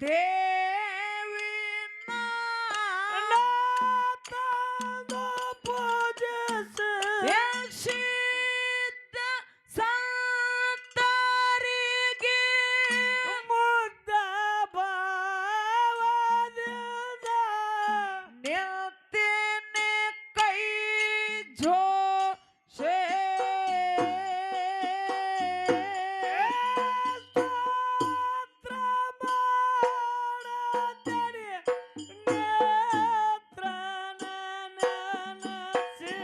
ದೇವಿನ ತಂದು ಪೂಜಿಸಿ ಯಶಿದ್ದ ಸಂತರಿಗೆ ಮುಗ್ಧ ಭಾವದಿಂದ ನಿಲ್ತೇನೆ ಕೈ ಜೋಶೆ ಸ್ತೋತ್ರ ಮಾಡುತ್ತೇನೆ ನೇತ್ರ ನನಸಿ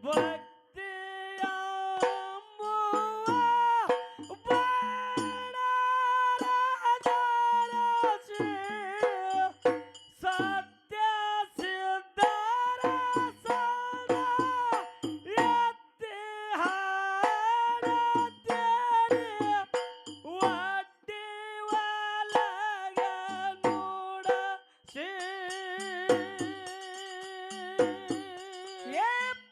ಭಕ್ತಿಯ ಬಾಣರಸಿ ಸತ್ಯ ಸಿದ್ಧರ ಸದಾ ಎತ್ತಿ ಹಾಡುತ್ತೇನೆ ಒಡ್ಡಿ ಒಳಗ ನೋಡಸಿ ಏ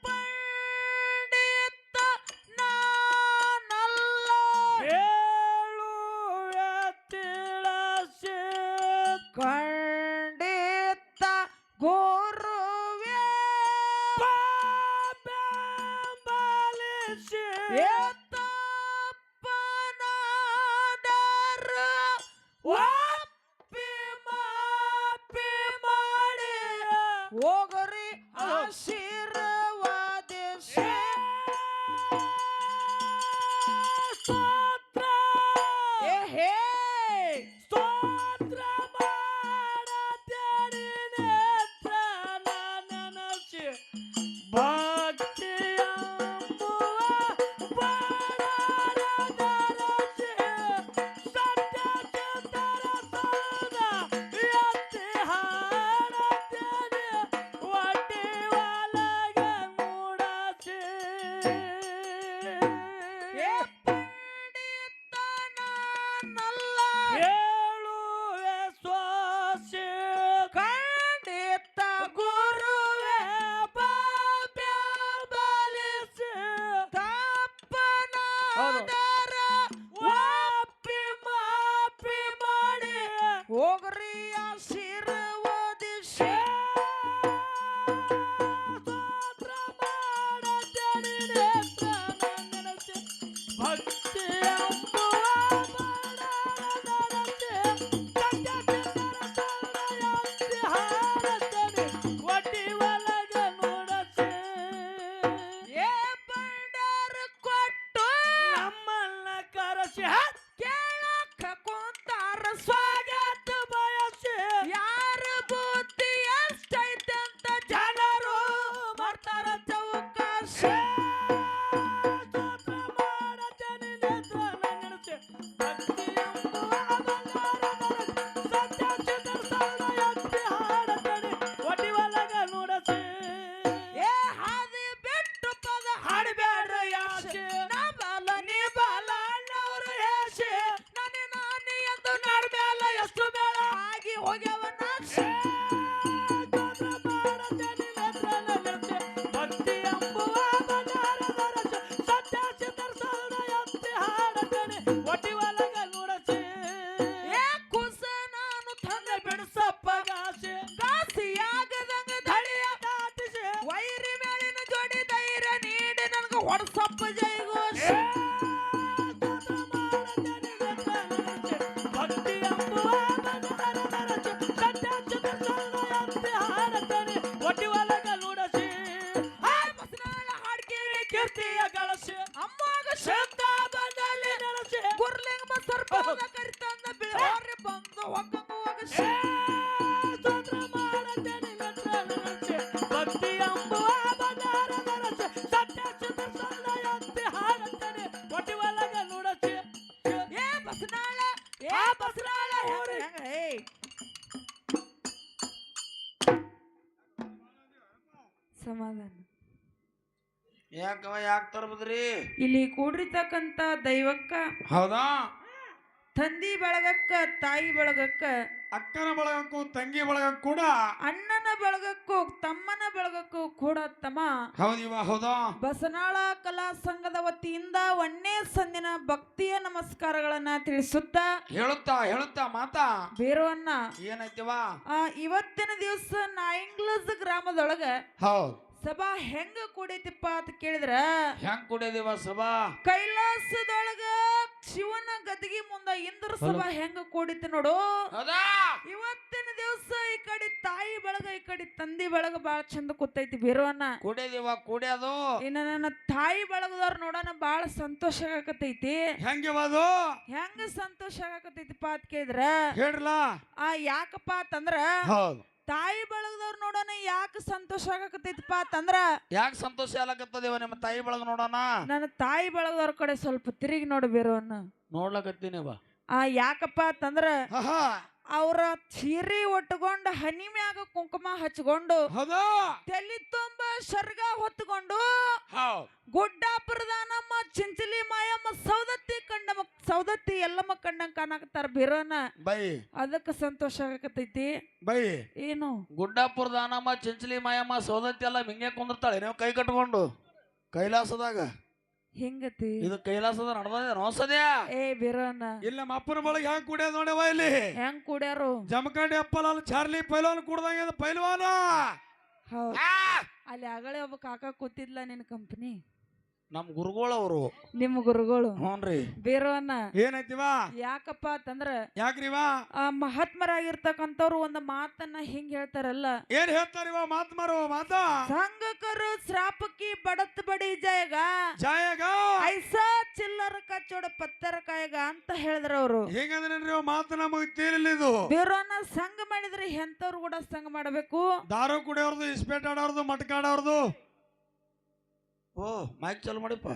ಪಂಡಿತ ನಾನಲ್ಲ ಹೇಳುವೆ ತಿಳಿಸಿ ಖಂಡಿತ ಗುರುವೇ ಬೆಂಬಲಿಸಿ ತಪ್ಪನಾದರ ಒಪ್ಪಿ ಮಾಪಿ ಮಾಡಿ ಹೋಗರಿ ಆಶೀರ್ವಾದಿಸಿ ಸ್ತೋತ್ರ ಏ ಹೇ ಸ್ತೋತ್ರ ಮಾಡುತ್ತೇನೆ ನೇತ್ರ ನನಸಿ ಭಕ್ತಿಯ ಬಾಣರಸಿ ಸತ್ಯ ಚಿತ್ತರ ಸೌಧ ಎತ್ತಿ ಹಾಡುತ್ತೇನೆ ಒಡ್ಡಿ ಒಳಗೆ ಮೂಡಸಿ ಏ ಪಂಡಿತ ನಾನಲ್ಲ ಹೇಳುವೆ ಸ್ವಾಸಿ ಖಂಡಿತ ಗುರುವೆ ಬೆಂಬಲಿಸಿ ತಪ್ಪನಾದರ ಒಪ್ಪಿ ಮಾಪಿ ಮಾಡಿ ಹೋಗರಿ ಆಶೀರ್ವಾದಿಸಿ ಸ್ತೋತ್ರ ಮಾಡುತ್ತೇನೆ ನೇತ್ರ ನೆನೆಸಿ ಭಕ್ತಿಯ ಒಡ್ಡಿ ಒಳಗ ನೋಡಸಿ ಏ ಬಂಡಾರ ಕೊಟ್ಟು ನಮ್ಮನ್ನ ಕರೆಸಿ ಕೇಳಕ ಕುಂತಾರ ಸ್ವಾಗತ ಬಯಸಿ ಯಾರ ಬುದ್ಧಿ ಎಷ್ಟೈತೆ ಅಂತ ಜನರು ಮಾಡ್ತಾರ ಚೌಕಾಶಿ ಸ್ತೋತ್ರ ಮಾಡುತ್ತೇನೆ ನೇತ್ರ ನೆನೆಸಿ ಭಕ್ತಿ ಎಂಬುವ ಬಂಗಾರದ ಸತ್ಯ ಚಿತ್ರ ಸೌಧ ಎತ್ತಿ ಹಾಡುತ್ತೇನೆ ಒಡ್ಡಿ ಒಳಗ ನೋಡಸಿ ಏ ಹಾದಿ ಬಿಟ್ಟು ಪದ ಹಾಡಬೇಡ ಯಾಸೆ ನಾ ಬಾಲ ನೀ ಬಾಲ ಅಣ್ಣವರು ಹೇಸಿ ನಾನೇ ನಾನೇ ಎಂದು ನಡ್ಮೇಲ ಎಷ್ಟು ಬೇಡ ಆಗಿ ಹೋಗ್ಯವ ನಾಶಿ ಸ್ತೋತ್ರ ಮಾಡುತ್ತೇನೆ ನೇತ್ರ ನೆನೆಸಿ ಭಕ್ತಿ ಎಂಬುವ ಬಂಗಾರದ ಸತ್ಯ ಚಿತ್ರ ಸೌಧ ಎತ್ತಿ ಹಾಡುತ್ತೇನೆ ಒಡ್ಡಿ ಒಳಗ ನೋಡಸಿ ಏ ಕುಸ ನಾನು ತಂದೆ ಬಿಡಿಸಪ್ಪಗಾಸೆ ಕಾಸಿಯಾಗದಂಗ ಧಳಿಯ ದಾಟಿಸಿ ವೈರಿ ಮೇಲಿನ ಜೋಡಿ ಧೈರ್ಯ ನೀಡಿ ನನಗೆ ಹೊಡ್ಸಪ್ಪ ಜೈಗೋಶಿ ಸ್ತೋತ್ರ ಮಾಡುತ್ತೇನೆ ನೇತ್ರ ನೆನೆಸಿ ಭಕ್ತಿ ಎಂಬುವ ಬಂಗಾರದ ಸತ್ಯ ಚಿತ್ರ ಸೌಧ ಎತ್ತಿ ಹಾಡುತ್ತೇನೆ ಒಡ್ಡಿ ಒಳಗ ನೋಡಸಿ ಬಸನಾಳ ಹಾಡ್ಕೇರಿ ಕೀರ್ತಿಯ ಗಳಸಿ ಅಮ್ಮಾಗ ಶಬ್ದ ಬಂದಲ್ಲಿ ನೆನೆಸಿ ಗುರ್ಲಿಂಗ ಸರ್ಪದ ಕರಿತಂದ ಬಿಳೋರಿ ಬಂದು ಒಕ್ಕಂಗ ಹೋಗಸಿ ಸ್ತೋತ್ರ ಮಾಡುತ್ತೇನೆ ನೇತ್ರ ನೆನೆಸಿ ಭಕ್ತಿ ಎಂಬುವ ಬಂಗಾರದ ಸತ್ಯ ಚಿತ್ರ ಸೌಧ ಎತ್ತಿ ಹಾಡುತ್ತೇನೆ ಒಡ್ಡಿ ಒಳಗ ನೋಡಸಿ ಏ ಬಸನಾಳ ಹೆಂಗ ಏಯ್ ಸಮಾಧಾನ ಯಾಕವ ಯಾಕೆ ತರ್ಬದ್ರಿ ಇಲ್ಲಿ ಕೂಡಿರ್ತಕ್ಕಂತ ದೈವಕ್ಕ ಹೌದಾ ತಂದಿ ಬಳಗಕ್ಕ ತಾಯಿ ಬಳಗಕ್ಕ ಅಕ್ಕನ ಬಳಗಕ್ಕೂ ತಂಗಿ ಬಳಗಕ್ಕೂ ಕೂಡ ಅಣ್ಣನ ಬಳಗಕ್ಕೂ ತಮ್ಮನ ಬಳಗಕ್ಕೂ ಕೂಡ ತಮ್ಮ ಹೌದಿವ ಹೌದಾ ಬಸನಾಳ ಕಲಾ ಸಂಘದ ವತಿಯಿಂದ ಒಂದೇ ಸಂದಿನ ಭಕ್ತಿಯ ನಮಸ್ಕಾರಗಳನ್ನ ತಿಳಿಸುತ್ತಾ ಹೇಳುತ್ತಾ ಮಾತಾ ಬೀರವನ್ನ ಏನೈತಿವ ಇವತ್ತಿನ ದಿವಸ ನಾಯಿಂಗ್ಲಸ್ ಗ್ರಾಮದೊಳಗ ಹೌದ್ ಸಭಾ ಹೆಂಗ ಕೂಡೈತಿಪ್ಪ ಅಂತ ಕೇಳಿದ್ರ ಹೆಂಗ್ ಕುಡಿದಿವ ಸಭಾ ಕೈಲಾಸದೊಳಗ ಶಿವನ ಗದಿಗೆ ಮುಂದ ಇಂದ್ರ ಸಭಾ ಹೆಂಗ ಕೂಡಿತ್ತು ನೋಡು ಹೌದಾ ಇವತ್ತಿನ ದಿವಸ ಈ ಕಡೆ ತಾಯಿ ಬಳಗ ಈ ಕಡೆ ತಂದಿ ಬಳಗ ಬಾಳ ಚಂದ ಕೂತೈತಿ ಬೀರವನ್ನ ಕುಡಿದಿವ ಕುಡಿಯೋದು ಇನ್ನ ನನ್ನ ತಾಯಿ ಬಳಗದವ್ರ ನೋಡೋಣ ಬಾಳ ಸಂತೋಷ ಆಗಕತೈತಿ ಹೆಂಗಿವದು ಹೆಂಗ ಸಂತೋಷ ಆಗಕತೈತಿಪ್ಪ ಅಂತ ಕೇಳಿದ್ರ ಹೇಳ್ರಲ್ಲ ಯಾಕಪ್ಪ ಅಂತಂದ್ರ ಹೌದು ತಾಯಿ ಬಳಗದವ್ರು ನೋಡೋಣ ಯಾಕೆ ಸಂತೋಷ ಆಗಕತೈತಿಪ್ಪ ಅಂತಂದ್ರ ಯಾಕೆ ಸಂತೋಷ ಆಗತ್ತದೇವ ನಿಮ್ಮ ತಾಯಿ ಬಳಗ ನೋಡೋಣ ನನ್ನ ತಾಯಿ ಬಳಗದವ್ರ ಕಡೆ ಸ್ವಲ್ಪ ತಿರುಗಿ ನೋಡಿ ಬೇರೋನ್ನ ನೋಡ್ಲಕತ್ತೀನಿ ಬಾ ಯಾಕಪ್ಪ ಅಂತಂದ್ರ ಅವ್ರ ಸೀರೆ ಉಟ್ಕೊಂಡು ಹನಿ ಮ್ಯಾಗ ಕುಂಕುಮ ಹಚ್ಕೊಂಡು ಹೌದಾ ತಲೆ ತುಂಬ ಶರ್ಗ ಹೊತ್ಕೊಂಡು ಗುಡ್ಡಾಪುರದ ನಮ್ಮ ಚಿಂಚಲಿ ಮಾಯಮ್ಮ ಸೌದತ್ತಿ ಎಲ್ಲಮ್ಮ ಕಂಡಂಗ ಕಾಣಕತ್ತಾರ ಬಿರೋನ ಬೈ ಅದಕ್ಕೆ ಸಂತೋಷ ಆಗಕತೈತಿ ಬೈ ಏನು ಗುಡ್ಡಾಪುರದ ಅನಮ್ಮ ಚಿಂಚಲಿ ಮಾಯಮ್ಮ ಸೌದತ್ತಿ ಎಲ್ಲ ಹಿಂಗೆ ಕುಂದಿರ್ತಾಳೆ ನೀವು ಕೈ ಕಟ್ಕೊಂಡು ಕೈಲಾಸದಾಗ ಹೆಂಗತಿ ಇದು ಕೈಲಾಸದ ನಡ್ದ ನೋಸದ್ಯಾ ಬಿರೋನ ಇಲ್ಲ ನಮ್ಮ ಅಪ್ಪನ ಬಳಗ ಹೆಂಗ್ ಕುಡಿಯೋದು ನೋಡ್ಯವ ಇಲ್ಲಿ ಹೆಂಗ್ ಕುಡ್ಯಾರು ಜಮಖಂಡಿ ಅಪ್ಪಲ ಚಾರ್ಲಿ ಪೈಲ್ವಾನ್ ಕುಡ್ದಂಗ ಪೈಲ್ವಾನ ಅಲ್ಲಿ ಆಗಲೇ ಒಬ್ಬ ಕಾಕ ಕೂತಿದ್ಲ ನಿನ್ ಕಂಪನಿ ನಮ್ ಗುರುಗಳವರು ನಿಮ್ ಗುರುಗಳು ಹ್ಞೂನ್ರಿ ಬೇರೋನ ಏನೈತಿವ ಯಾಕಪ್ಪ ಅಂತಂದ್ರ ಯಾಕ್ರಿವ ಮಹಾತ್ಮರಾಗಿರ್ತಕ್ಕಂಥವ್ರು ಒಂದು ಮಾತನ್ನ ಹಿಂಗ್ ಹೇಳ್ತಾರಲ್ಲ ಏನ್ ಹೇಳ್ತಾರಿವ ಮಾತ್ಮಾರು ಮಾತಾ ಸಂಘಕರು ಶ್ರಾಪಕಿ ಬಡತ್ ಬಡಿ ಜಾಯಗ ಐಸಾ ಚಿಲ್ಲರ ಕಚ್ಚೋಡ ಪತ್ತರ ಕಾಯಗ ಅಂತ ಹೇಳಿದ್ರ ಅವರು ಹೇಗಂದ್ರೆ ಮಾತು ನಮಗ್ ತೀರಿಲಿದು ಬೇರೋನ ಸಂಘ ಮಾಡಿದ್ರೆ ಎಂತವ್ರು ಕೂಡ ಸಂಘ ಮಾಡಬೇಕು ದಾರು ಕುಡಿಯೋರ್ದು ಇಸ್ಪೇಟ್ ಆಡೋರ್ದು ಮಟ್ಕ ಆಡೋರ್ದು ಓ ಮೈಕ್ ಚಾಲು ಮಾಡಿಪ್ಪ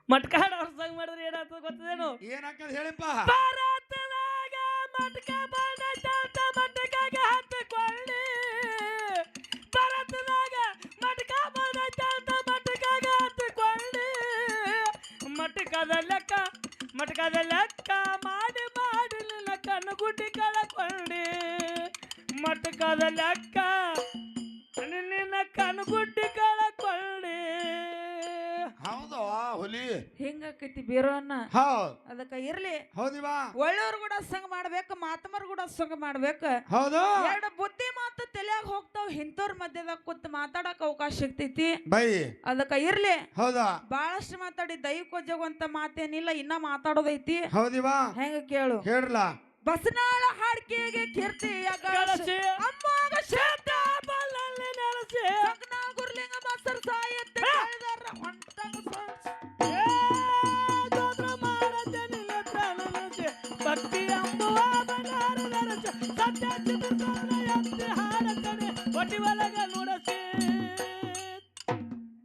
ಮಟ್ಕಾಡ ಅವ್ರ ಸಂಗ್ ಮಾಡಿದ್ರೆ ಏನಾಗ್ತದ ಗೊತ್ತದೇನು ಏನಾಕದ್ ಹೇಳಿಪ್ಪ ಭಾರತದಾಗ ಮಟ್ಕ ಬಂದೈತಂತ ಮಟ್ಕಾಗ ಹತ್ತಿಕೊಳ್ಳಿ ಭಾರತದಾಗ ಮಟ್ಕ ಬಂದೈತಂತ ಮಟ್ಕಾಗ ಹತ್ತಿಕೊಳ್ಳಿ ಮಟ್ಕದ ಲೆಕ್ಕ ಮಾಡಿ ನಿನ್ನ ಕಣ್ಣುಗುಡ್ಡಿ ಕಳಕೊಳ್ಳಿ ಮಟ್ಕದ ಲೆಕ್ಕ ನಿನ್ನ ಕಣ್ಣುಗುಡ್ಡಿ ಕಳಕೊಳ್ಳಿ ಹೌದು ಹುಲಿ ಹಿಂಗಾಕೈತಿ ಬೇರೋನ್ನ ಹೌದ್ ಅದಕ್ಕ ಇರ್ಲಿ ಹೌದಿವಾ ಒಳ್ಳೆಯವ್ರು ಕೂಡ ಸಂಘ ಮಾಡ್ಬೇಕು ಮಾತಮರ್ ಕೂಡ ಸಂಘ ಮಾಡ್ಬೇಕು ಹೌದು ಎರಡು ಬುದ್ಧಿ ಮಾತು ತಲೆಯಾಗ ಹೋಗ್ತಾವ್ ಇಂಥವ್ರ ಮಧ್ಯದಾಗ ಕೂತ್ ಮಾತಾಡಕ್ ಅವಕಾಶ ಸಿಗ್ತೈತಿ ಬೈ ಅದಕ್ಕ ಇರ್ಲಿ ಹೌದಾ ಬಹಳಷ್ಟು ಮಾತಾಡಿ ದೈವಕ್ಕೋಜಗುವಂತ ಮಾತೇನಿಲ್ಲ ಇನ್ನ ಮಾತಾಡೋದೈತಿ ಹೌದಿವಾ ಹೆಂಗ ಕೇಳು ಹೇಳ್ರಲ್ಲ ಬಸನಾಳ ಹಾಡ್ಕೆಗೆ ಕೀರ್ತಿಯ ಗಳಸಿ ಅಮ್ಮಾಗ ಶೇತ ಬಲ್ಲಲ್ಲಿ ನೆಲಸಿ ಸಂಗನ ಗುರ್ಲಿಂಗ ಬಸರ್ ಸಾಯತ್ತೆ ಹೇಳಿದಾರ ಹೊಂಟಂಗ ಭಕ್ತಿ ಅಂಬುವ ಬಂಗಾರ ನರಸಿ ಸತ್ಯ ಚಿತ್ರ ಹಾಡತ್ತನೆ ಒಟ್ಟಿ ಒಳಗ ನುಡಸಿ